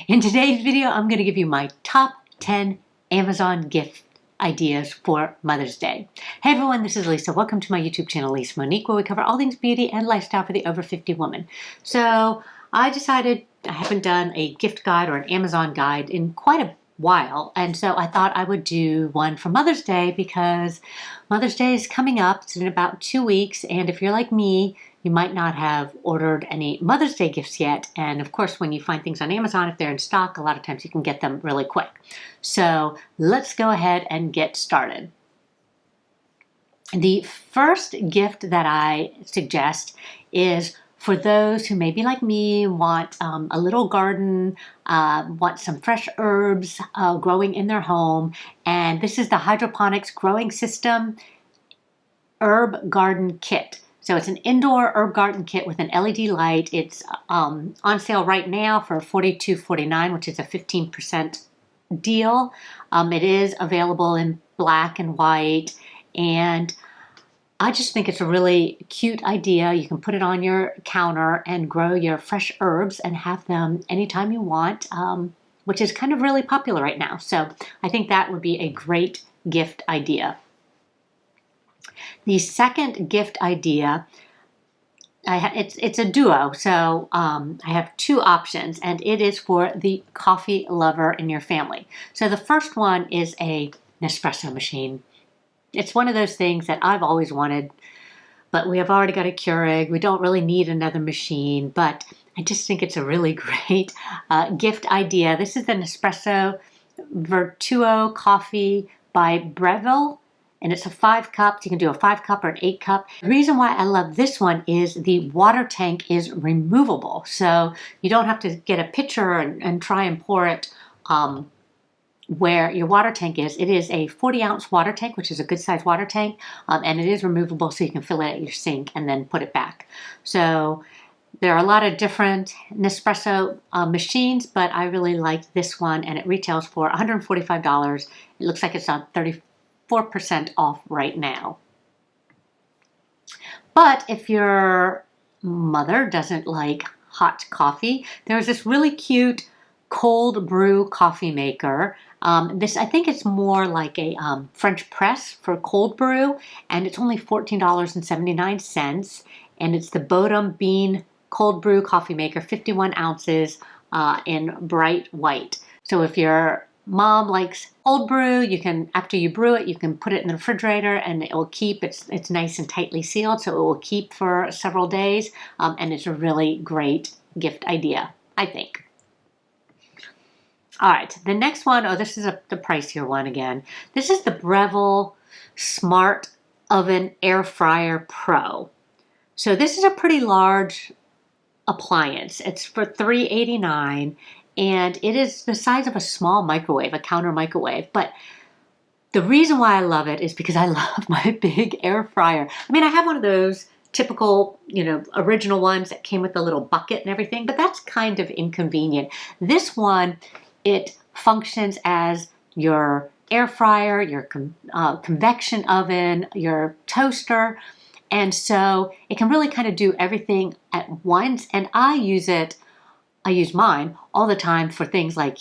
In today's video, I'm going to give you my top 10 Amazon gift ideas for Mother's Day. Hey everyone, this is Lisa. Welcome to my YouTube channel, Lisa Monique, where we cover all things beauty and lifestyle for the over 50 woman. So I decided I haven't done a gift guide or an Amazon guide in quite a while, and so I thought I would do one for Mother's Day because Mother's Day is coming up. It's in about 2 weeks, and if you're like me, you might not have ordered any Mother's Day gifts yet. And of course, when you find things on Amazon, if they're in stock, a lot of times you can get them really quick. So let's go ahead and get started. The first gift that I suggest is for those who may be like me, want a little garden, want some fresh herbs growing in their home. And this is the Hydroponics Growing System Herb Garden Kit. So it's an indoor herb garden kit with an LED light. It's on sale right now for $42.49, which is a 15% deal. It is available in black and white, and I just think it's a really cute idea. You can put it on your counter and grow your fresh herbs and have them anytime you want, which is kind of really popular right now. So I think that would be a great gift idea. The second gift idea, it's a duo, so I have two options, and it is for the coffee lover in your family. So the first one is a Nespresso machine. It's one of those things that I've always wanted, but we have already got a Keurig. We don't really need another machine, but I just think it's a really great gift idea. This is the Nespresso Vertuo coffee by Breville. And it's a 5 cups. You can do a 5 cup or an 8 cup. The reason why I love this one is the water tank is removable. So you don't have to get a pitcher and try and pour it where your water tank is. It is a 40-ounce water tank, which is a good size water tank. And it is removable, so you can fill it at your sink and then put it back. So there are a lot of different Nespresso machines, but I really like this one, and it retails for $145. It looks like it's on 34% off right now. But if your mother doesn't like hot coffee, there's this really cute cold brew coffee maker. I think it's more like a French press for cold brew, and it's only $14.79. And it's the Bodum Bean Cold Brew Coffee Maker, 51 ounces in bright white. So if your mom likes cold brew, you can, after you brew it, you can put it in the refrigerator and it will keep, it's nice and tightly sealed, so it will keep for several days, and it's a really great gift idea, I think. All right, the next one, this is the pricier one again. This is the Breville Smart Oven Air Fryer Pro. So this is a pretty large appliance. It's for $389. And it is the size of a small microwave, a counter microwave. But the reason why I love it is because I love my big air fryer. I mean, I have one of those typical, original ones that came with the little bucket and everything, but that's kind of inconvenient. This one, it functions as your air fryer, your convection oven, your toaster. And so it can really kind of do everything at once. And I use mine all the time for things like,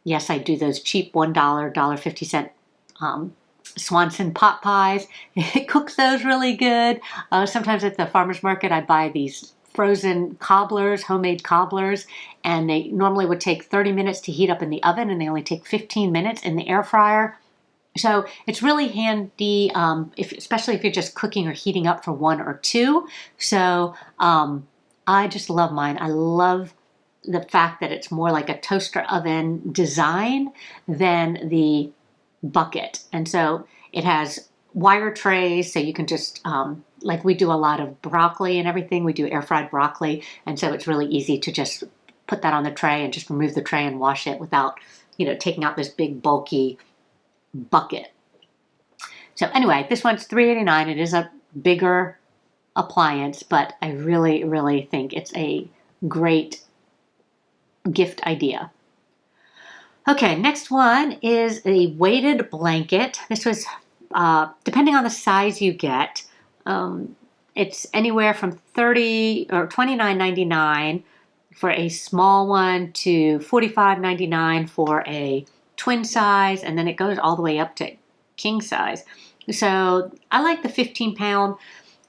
yes, I do those cheap $1, $1.50 Swanson pot pies. It cooks those really good. Sometimes at the farmer's market, I buy these frozen cobblers, homemade cobblers, and they normally would take 30 minutes to heat up in the oven, and they only take 15 minutes in the air fryer. So it's really handy, especially if you're just cooking or heating up for 1 or 2. So I just love mine. I love the fact that it's more like a toaster oven design than the bucket. And so it has wire trays, so you can just, like we do a lot of broccoli and everything, we do air fried broccoli. And so it's really easy to just put that on the tray and just remove the tray and wash it without, taking out this big bulky bucket. So anyway, this one's $389. It is a bigger appliance, but I really, really think it's a great gift idea. Okay, next one is a weighted blanket. This was, depending on the size you get, it's anywhere from $29.99 for a small one to $45.99 for a twin size, and then it goes all the way up to king size. So I like the 15-pound.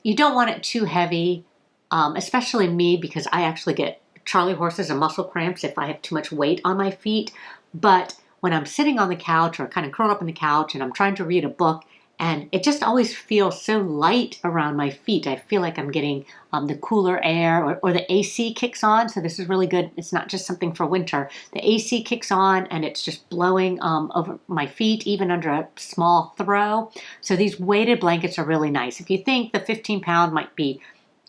You don't want it too heavy, especially me, because I actually get Charlie horses and muscle cramps if I have too much weight on my feet. But when I'm sitting on the couch or kind of curled up in the couch and I'm trying to read a book, and it just always feels so light around my feet. I feel like I'm getting the cooler air, or the AC kicks on. So this is really good. It's not just something for winter. The AC kicks on and it's just blowing over my feet, even under a small throw. So these weighted blankets are really nice. If you think the 15-pound might be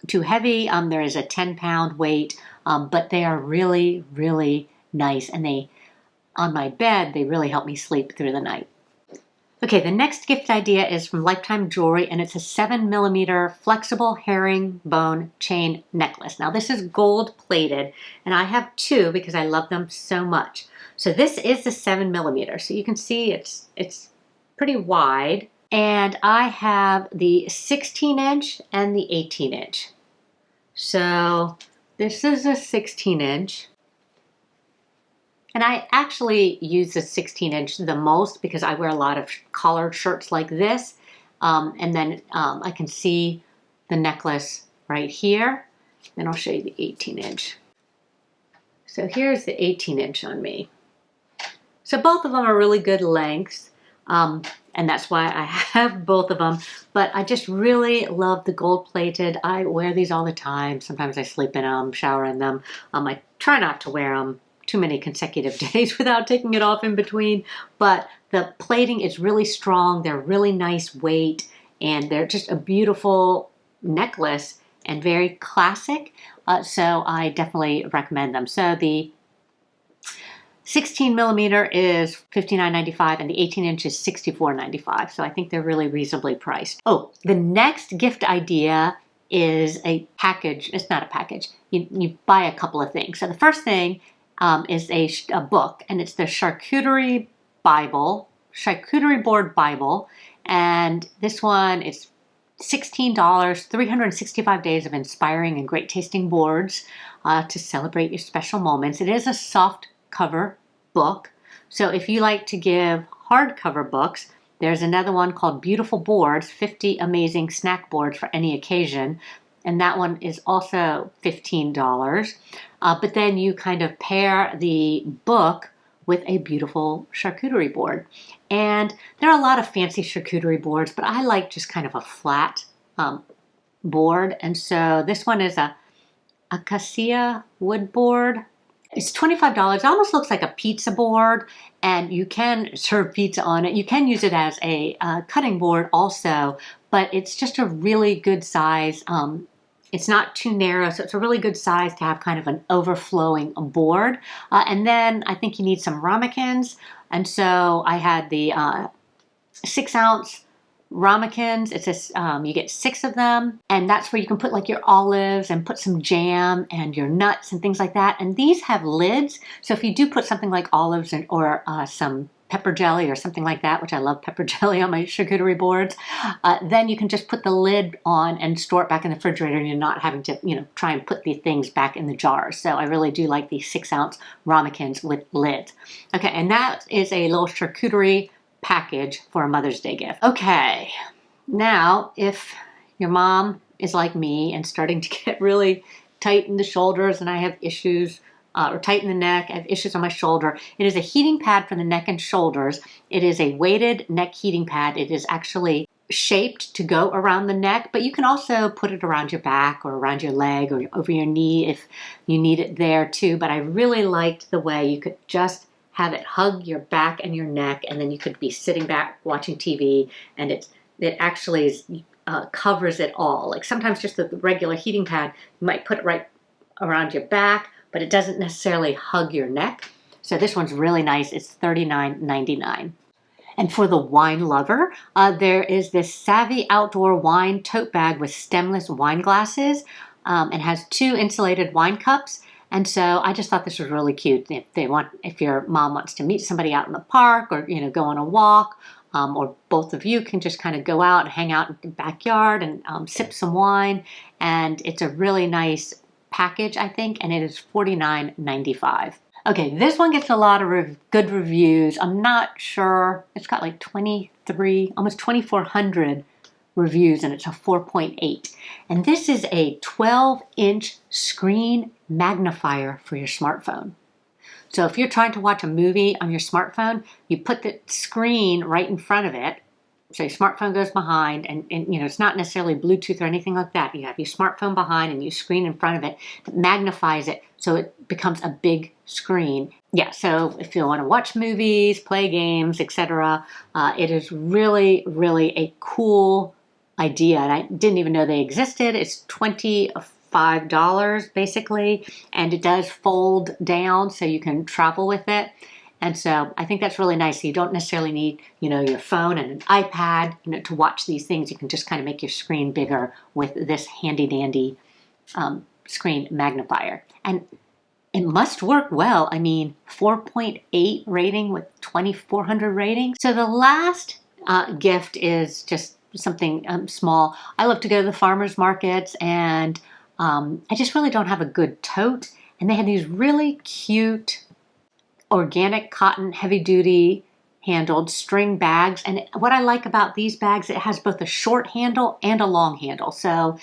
too heavy, there is a 10-pound weight, but they are really, really nice. And they, on my bed, they really help me sleep through the night. Okay, the next gift idea is from Lifetime Jewelry, and it's a 7mm flexible herringbone chain necklace. Now, this is gold plated, and I have two because I love them so much. So this is the 7mm. So you can see it's pretty wide, and I have the 16-inch and the 18-inch. So this is a 16-inch. And I actually use the 16-inch the most because I wear a lot of collared shirts like this. And then I can see the necklace right here. Then I'll show you the 18-inch. So here's the 18-inch on me. So both of them are really good lengths. And that's why I have both of them. But I just really love the gold plated. I wear these all the time. Sometimes I sleep in them, shower in them. I try not to wear them too many consecutive days without taking it off in between, but the plating is really strong. They're really nice weight, and they're just a beautiful necklace and very classic. So I definitely recommend them. So the 16mm is $59.95 and the 18-inch is $64.95. So I think they're really reasonably priced. Oh, the next gift idea is a package. It's not a package. You buy a couple of things. So the first thing is a book, and it's the Charcuterie Board Bible, and this one is $16, 365 days of inspiring and great tasting boards to celebrate your special moments. It is a soft cover book, so if you like to give hardcover books, there's another one called Beautiful Boards, 50 Amazing Snack Boards for Any Occasion. And that one is also $15. But then you kind of pair the book with a beautiful charcuterie board. And there are a lot of fancy charcuterie boards, but I like just kind of a flat board. And so this one is a acacia wood board. It's $25. It almost looks like a pizza board, and you can serve pizza on it. You can use it as a cutting board also, but it's just a really good size. It's not too narrow, so it's a really good size to have kind of an overflowing board. And then I think you need some ramekins. And so I had the 6-ounce ramekins. It's just, you get 6 of them. And that's where you can put like your olives and put some jam and your nuts and things like that. And these have lids. So if you do put something like olives or some pepper jelly or something like that, which I love pepper jelly on my charcuterie boards, then you can just put the lid on and store it back in the refrigerator, and you're not having to, try and put the things back in the jars. So I really do like these 6-ounce ramekins with lids. Okay, and that is a little charcuterie package for a Mother's Day gift. Okay, now if your mom is like me and starting to get really tight in the shoulders, and I have issues or tight in the neck, I have issues on my shoulder. It is a heating pad for the neck and shoulders. It is a weighted neck heating pad. It is actually shaped to go around the neck, but you can also put it around your back or around your leg or over your knee if you need it there too. But I really liked the way you could just have it hug your back and your neck, and then you could be sitting back watching TV, and it actually is, covers it all. Like sometimes just the regular heating pad, you might put it right around your back, but it doesn't necessarily hug your neck. So this one's really nice. It's $39.99. And for the wine lover, there is this Savvy Outdoor Wine Tote Bag with stemless wine glasses. It has 2 insulated wine cups. And so I just thought this was really cute. If your mom wants to meet somebody out in the park, or go on a walk, or both of you can just kind of go out and hang out in the backyard and sip some wine. And it's a really nice package, I think, and it is $49.95. Okay, this one gets a lot of good reviews. I'm not sure. It's got like 23, almost 2,400 reviews, and it's a 4.8. And this is a 12-inch screen magnifier for your smartphone. So if you're trying to watch a movie on your smartphone, you put the screen right in front of it. So your smartphone goes behind, and you know, it's not necessarily Bluetooth or anything like that. You have your smartphone behind and your screen in front of it that magnifies it so it becomes a big screen. Yeah, so if you want to watch movies, play games, etc., it is really, really a cool idea. And I didn't even know they existed. It's $25 basically, and it does fold down so you can travel with it. And so I think that's really nice. You don't necessarily need, you know, your phone and an iPad, you know, to watch these things. You can just kind of make your screen bigger with this handy dandy screen magnifier. And it must work well. I mean, 4.8 rating with 2,400 ratings. So the last gift is just something small. I love to go to the farmers markets, and I just really don't have a good tote. And they had these really cute organic cotton heavy duty handled string bags. And what I like about these bags, it has both a short handle and a long handle. So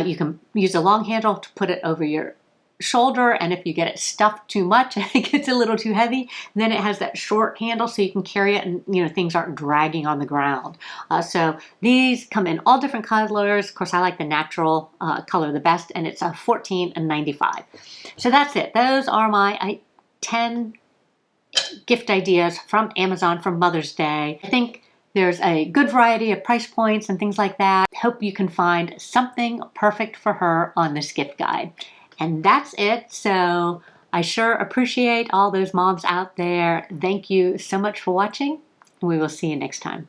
you can use a long handle to put it over your shoulder, and if you get it stuffed too much and it gets a little too heavy, then it has that short handle so you can carry it and, you know, things aren't dragging on the ground. So these come in all different colors. Of course, I like the natural color the best, and it's $14.95. So that's it. Those are my 10 gift ideas from Amazon for Mother's Day. I think there's a good variety of price points and things like that. Hope you can find something perfect for her on this gift guide. And that's it. So I sure appreciate all those moms out there. Thank you so much for watching. We will see you next time.